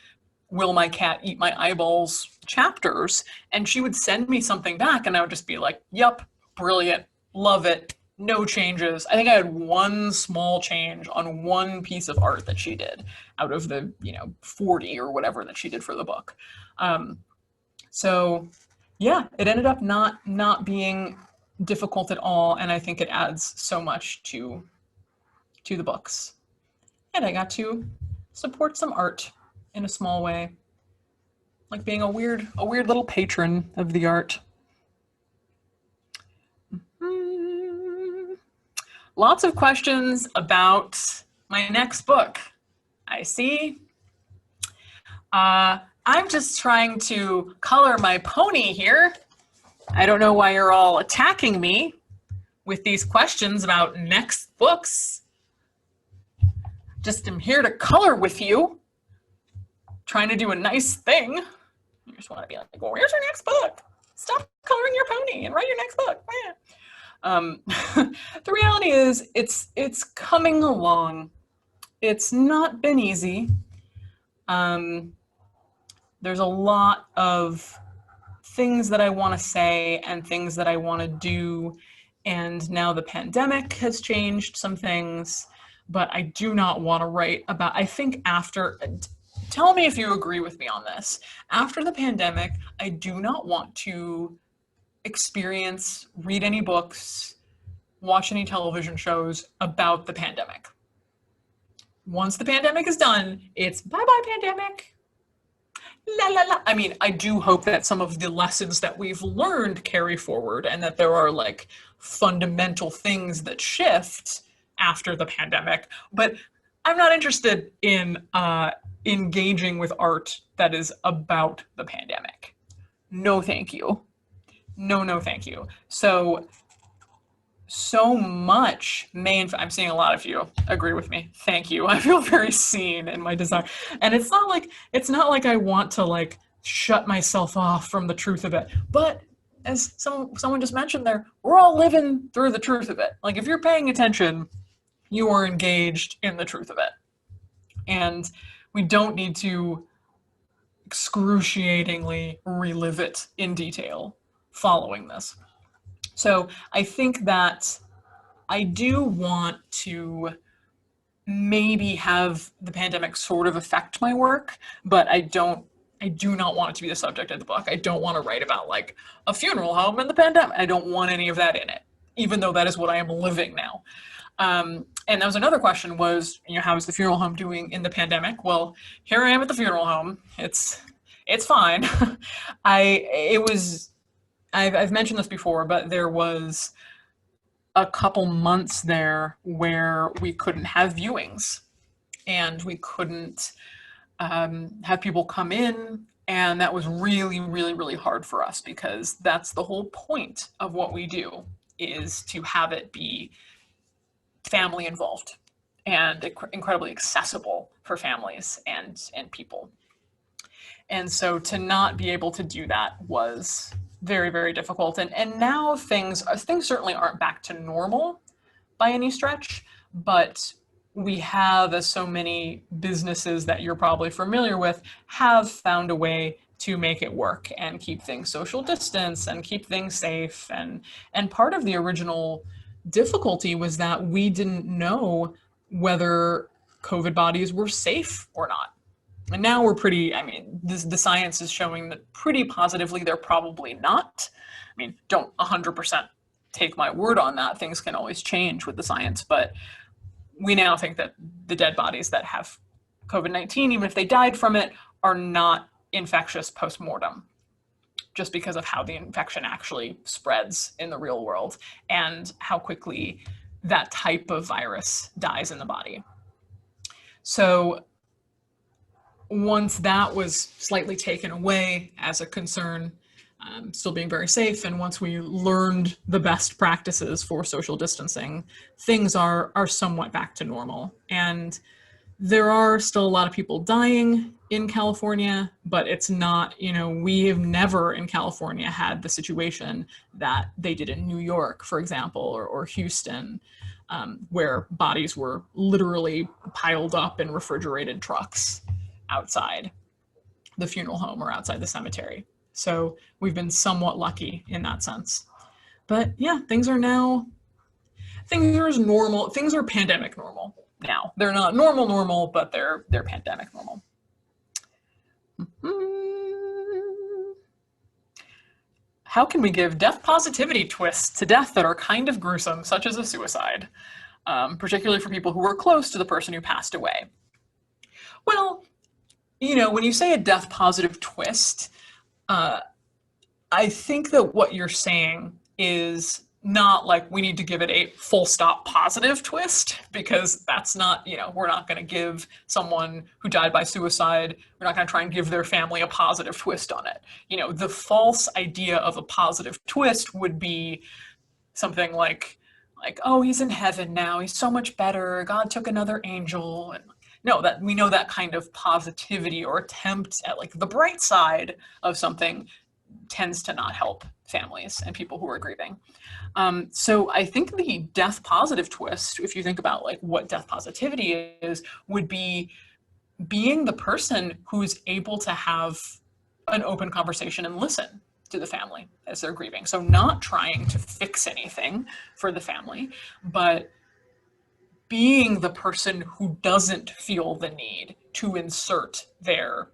Will My Cat Eat My Eyeballs chapters, and she would send me something back, and I would just be like, yep, brilliant, love it, no changes. I think I had one small change on one piece of art that she did out of the, 40 or whatever that she did for the book. So yeah, it ended up not being difficult at all, and I think it adds so much to the books. And I got to support some art in a small way, like being a weird little patron of the art. Lots of questions about my next book. I see. I'm just trying to color my pony here. I don't know why you're all attacking me with these questions about next books. Just am here to color with you, trying to do a nice thing. You just want to be like, well, where's your next book? Stop coloring your pony and write your next book. The reality is it's coming along. It's not been easy. There's a lot of things that I want to say and things that I want to do. And now the pandemic has changed some things, but I do not want to write about, I think after, tell me if you agree with me on this. After the pandemic, I do not want to read any books, watch any television shows about the pandemic. Once the pandemic is done, it's bye-bye pandemic. la la la. I mean, I do hope that some of the lessons that we've learned carry forward and that there are like fundamental things that shift after the pandemic. But I'm not interested in engaging with art that is about the pandemic. No, thank you. No, no, thank you. So much I'm seeing a lot of you agree with me. Thank you. I feel very seen in my desire. And it's not like I want to like shut myself off from the truth of it. But as someone just mentioned there, we're all living through the truth of it. Like if you're paying attention, you are engaged in the truth of it. And we don't need to excruciatingly relive it in detail following this. So I think that I do want to maybe have the pandemic sort of affect my work, but I do not want it to be the subject of the book. I don't want to write about like a funeral home and the pandemic. I don't want any of that in it, even though that is what I am living now. And that was another question was, how is the funeral home doing in the pandemic? Well, here I am at the funeral home. It's fine. I've mentioned this before, but there was a couple months there where we couldn't have viewings and we couldn't have people come in. And that was really, really, really hard for us because that's the whole point of what we do, is to have it be family involved and incredibly accessible for families and people. And so to not be able to do that was very, very difficult. And now things certainly aren't back to normal by any stretch, but we have, as so many businesses that you're probably familiar with, have found a way to make it work and keep things social distance and keep things safe. And part of the original difficulty was that we didn't know whether COVID bodies were safe or not. And now we're the science is showing that pretty positively they're probably not. I mean, don't 100% take my word on that. Things can always change with the science, but we now think that the dead bodies that have COVID-19, even if they died from it, are not infectious post-mortem, just because of how the infection actually spreads in the real world and how quickly that type of virus dies in the body. So once that was slightly taken away as a concern, still being very safe, and once we learned the best practices for social distancing, things are somewhat back to normal. And there are still a lot of people dying in California, but it's not, we have never in California had the situation that they did in New York, for example, or Houston, where bodies were literally piled up in refrigerated trucks outside the funeral home or outside the cemetery. So we've been somewhat lucky in that sense. But yeah, things are normal. Things are pandemic normal now. They're not normal, but they're pandemic normal. How can we give death positivity twists to death that are kind of gruesome, such as a suicide, particularly for people who were close to the person who passed away? Well, when you say a death positive twist, I think that what you're saying is not like we need to give it a full stop positive twist, because that's not, we're not going to give someone who died by suicide, we're not going to try and give their family a positive twist on it. The false idea of a positive twist would be something like, oh, he's in heaven now, he's so much better, God took another angel. And no, that we know that kind of positivity or attempt at like the bright side of something tends to not help families and people who are grieving. So I think the death positive twist, if you think about like what death positivity is, would be being the person who's able to have an open conversation and listen to the family as they're grieving. So not trying to fix anything for the family, but being the person who doesn't feel the need to insert their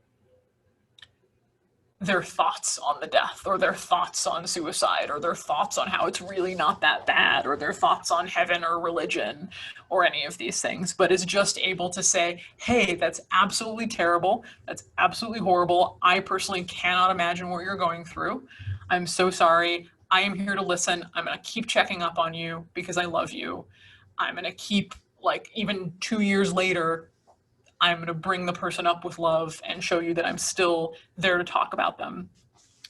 their thoughts on the death, or their thoughts on suicide, or their thoughts on how it's really not that bad, or their thoughts on heaven or religion, or any of these things, but is just able to say, hey, that's absolutely terrible. That's absolutely horrible. I personally cannot imagine what you're going through. I'm so sorry. I am here to listen. I'm going to keep checking up on you because I love you. I'm going to keep, like, even 2 years later, I'm going to bring the person up with love and show you that I'm still there to talk about them.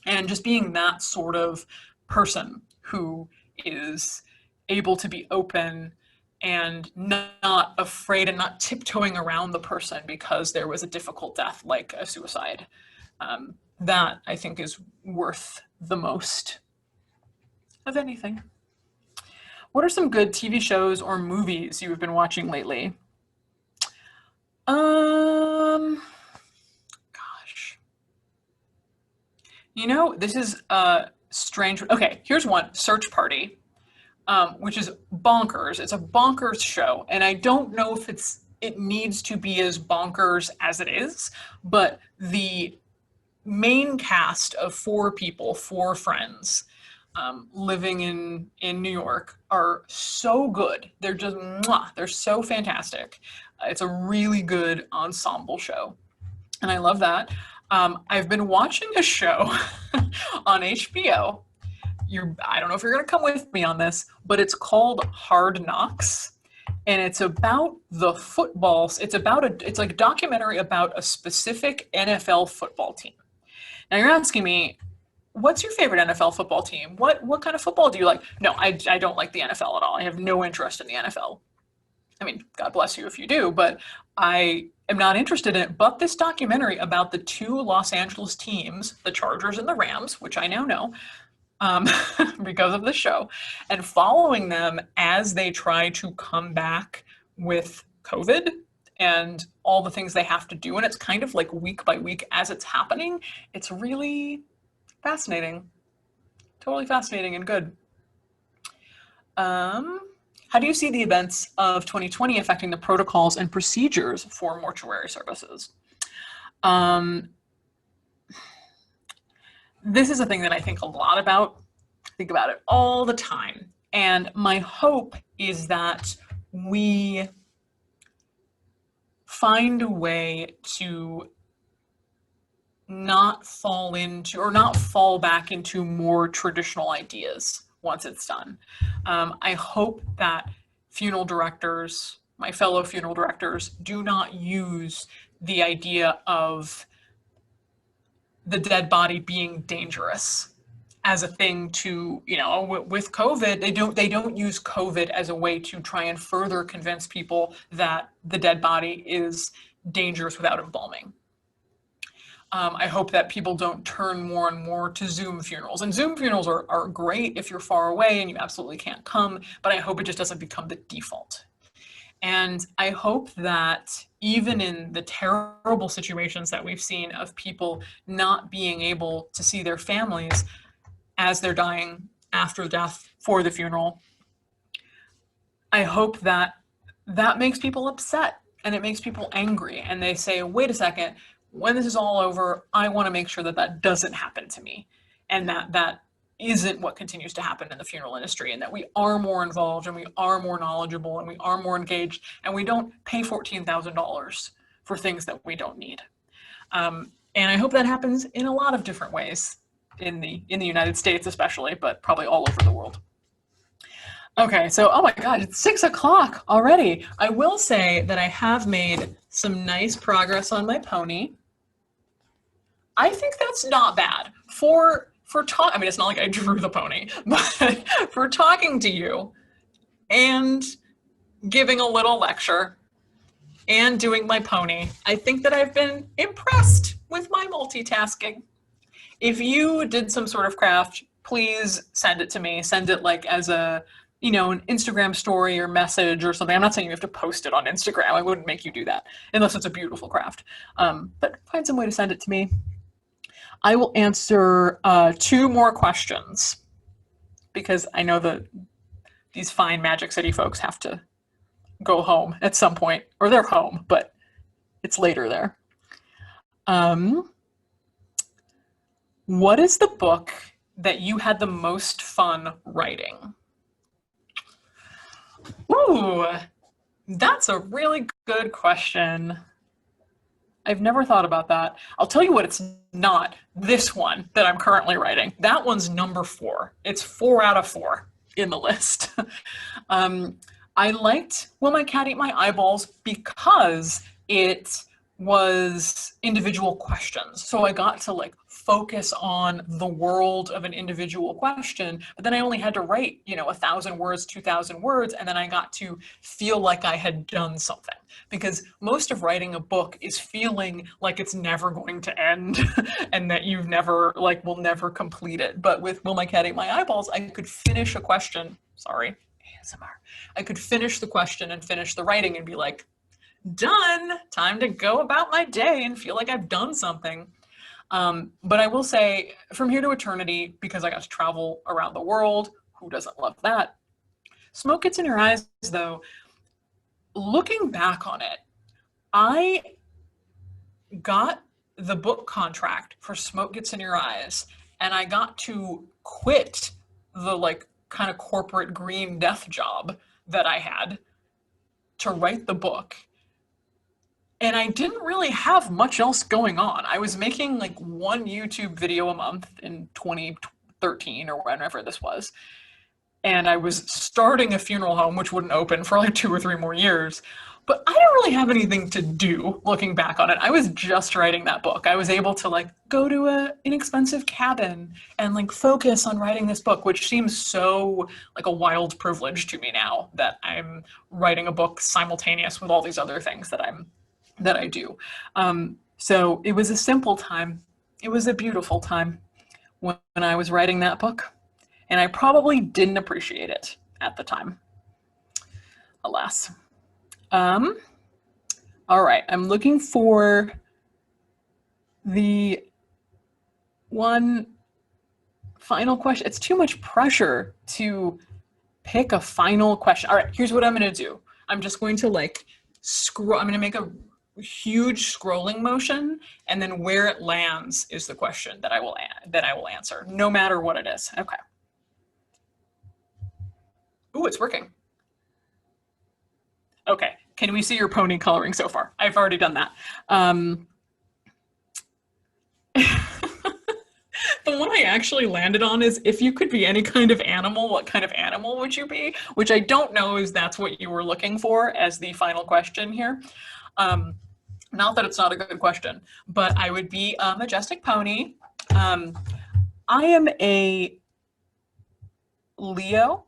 And just being that sort of person who is able to be open and not afraid and not tiptoeing around the person because there was a difficult death like a suicide. That, I think, is worth the most of anything. What are some good TV shows or movies you have been watching lately? Gosh. You know, this is strange. Okay, here's one, Search Party, which is bonkers. It's a bonkers show, and I don't know if it needs to be as bonkers as it is, but the main cast of 4 people, 4 friends, living in New York, are so good. They're just, they're so fantastic. It's a really good ensemble show, and I love that. I've been watching a show on HBO. I don't know if you're going to come with me on this, but it's called Hard Knocks, and it's about the footballs. It's like a documentary about a specific NFL football team. Now you're asking me, what's your favorite NFL football team? What kind of football do you like? No, I don't like the NFL at all. I have no interest in the NFL. I mean, God bless you if you do, but I am not interested in it. But this documentary about the 2 Los Angeles teams, the Chargers and the Rams, which I now know because of the show, and following them as they try to come back with COVID and all the things they have to do. And it's kind of like week by week as it's happening. It's really fascinating. Totally fascinating and good. How do you see the events of 2020 affecting the protocols and procedures for mortuary services? This is a thing that I think a lot about. I think about it all the time. And my hope is that we find a way to not fall back into more traditional ideas once it's done. I hope that funeral directors, my fellow funeral directors, do not use the idea of the dead body being dangerous as a thing to, with COVID, they don't use COVID as a way to try and further convince people that the dead body is dangerous without embalming. I hope that people don't turn more and more to Zoom funerals. And Zoom funerals are great if you're far away and you absolutely can't come, but I hope it just doesn't become the default. And I hope that even in the terrible situations that we've seen of people not being able to see their families as they're dying after death for the funeral, I hope that that makes people upset and it makes people angry. And they say, wait a second, when this is all over, I want to make sure that that doesn't happen to me, and that isn't what continues to happen in the funeral industry, and that we are more involved and we are more knowledgeable and we are more engaged, and we don't pay $14,000 for things that we don't need. And I hope that happens in a lot of different ways in the United States especially, but probably all over the world. Okay, so, oh my God, it's 6 o'clock already. I will say that I have made some nice progress on my pony. I think that's not bad for I mean, it's not like I drew the pony, but for talking to you and giving a little lecture and doing my pony, I think that I've been impressed with my multitasking. If you did some sort of craft, please send it to me. Send it like as a, an Instagram story or message or something. I'm not saying you have to post it on Instagram. I wouldn't make you do that unless it's a beautiful craft. But find some way to send it to me. I will answer 2 more questions because I know that these fine Magic City folks have to go home at some point, or they're home, but it's later there. What is the book that you had the most fun writing? Ooh, that's a really good question. I've never thought about that. I'll tell you what, it's not this one that I'm currently writing. That one's number 4. It's 4 out of 4 in the list. I liked Will My Cat Eat My Eyeballs because it was individual questions. So I got to like focus on the world of an individual question, but then I only had to write, 1,000 words, 2,000 words, and then I got to feel like I had done something. Because most of writing a book is feeling like it's never going to end and that you've never, will never complete it. But with Will My Cat Eat My Eyeballs, I could finish a question. Sorry, ASMR. I could finish the question and finish the writing and be like, done, time to go about my day and feel like I've done something. But I will say, From Here to Eternity, because I got to travel around the world, who doesn't love that? Smoke Gets in Your Eyes, though, looking back on it, I got the book contract for Smoke Gets in Your Eyes, and I got to quit the kind of corporate green death job that I had to write the book. And I didn't really have much else going on. I was making one YouTube video a month in 2013 or whenever this was. And I was starting a funeral home, which wouldn't open for 2 or 3 more years. But I didn't really have anything to do looking back on it. I was just writing that book. I was able to go to an inexpensive cabin and focus on writing this book, which seems so a wild privilege to me now that I'm writing a book simultaneous with all these other things that I do. So it was a simple time. It was a beautiful time when I was writing that book. And I probably didn't appreciate it at the time. Alas. All right, I'm looking for the one final question. It's too much pressure to pick a final question. All right, here's what I'm going to do. I'm just going to scroll. I'm going to make a huge scrolling motion, and then where it lands is the question that I will answer, no matter what it is. Okay. Ooh, it's working. Okay, can we see your pony coloring so far? I've already done that. The one I actually landed on is, if you could be any kind of animal, what kind of animal would you be? Which I don't know if that's what you were looking for as the final question here. Not that it's not a good question, but I would be a majestic pony. I am a Leo.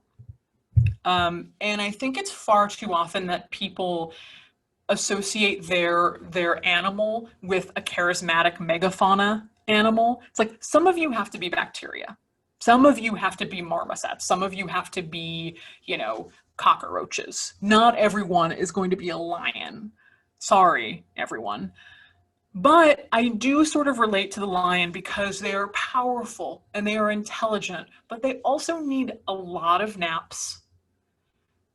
And I think it's far too often that people associate their animal with a charismatic megafauna animal. It's some of you have to be bacteria. Some of you have to be marmosets. Some of you have to be, cockroaches. Not everyone is going to be a lion. Sorry, everyone. But I do sort of relate to the lion because they are powerful and they are intelligent, but they also need a lot of naps.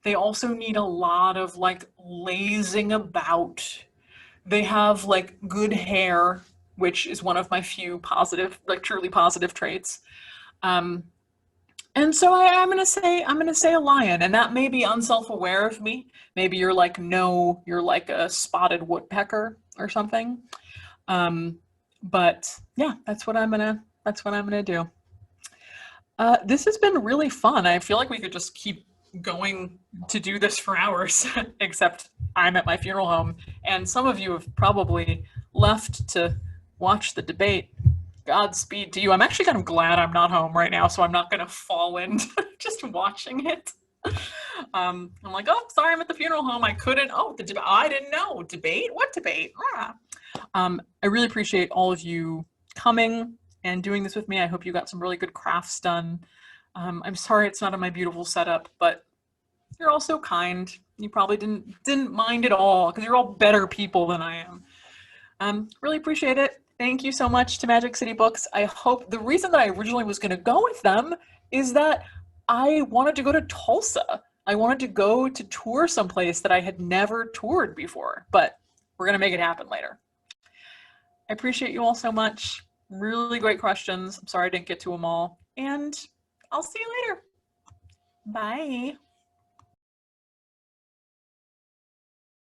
They also need a lot of lazing about. They have good hair, which is one of my few positive, truly positive traits. And so I'm gonna say a lion, and that may be unself-aware of me. Maybe you're no, you're a spotted woodpecker or something. But yeah, that's what I'm gonna do. This has been really fun. I feel like we could just keep going to do this for hours, except I'm at my funeral home, and some of you have probably left to watch the debate. Godspeed to you. I'm actually kind of glad I'm not home right now, so I'm not going to fall into just watching it. I'm oh, sorry, I'm at the funeral home. I couldn't. Oh, the debate. I didn't know. Debate? What debate? I really appreciate all of you coming and doing this with me. I hope you got some really good crafts done. I'm sorry it's not in my beautiful setup, but you're all so kind. You probably didn't mind at all because you're all better people than I am. Really appreciate it. Thank you so much to Magic City Books. I hope the reason that I originally was going to go with them is that I wanted to go to Tulsa. I wanted to go to tour someplace that I had never toured before, but we're going to make it happen later. I appreciate you all so much. Really great questions. I'm sorry I didn't get to them all. And I'll see you later. Bye.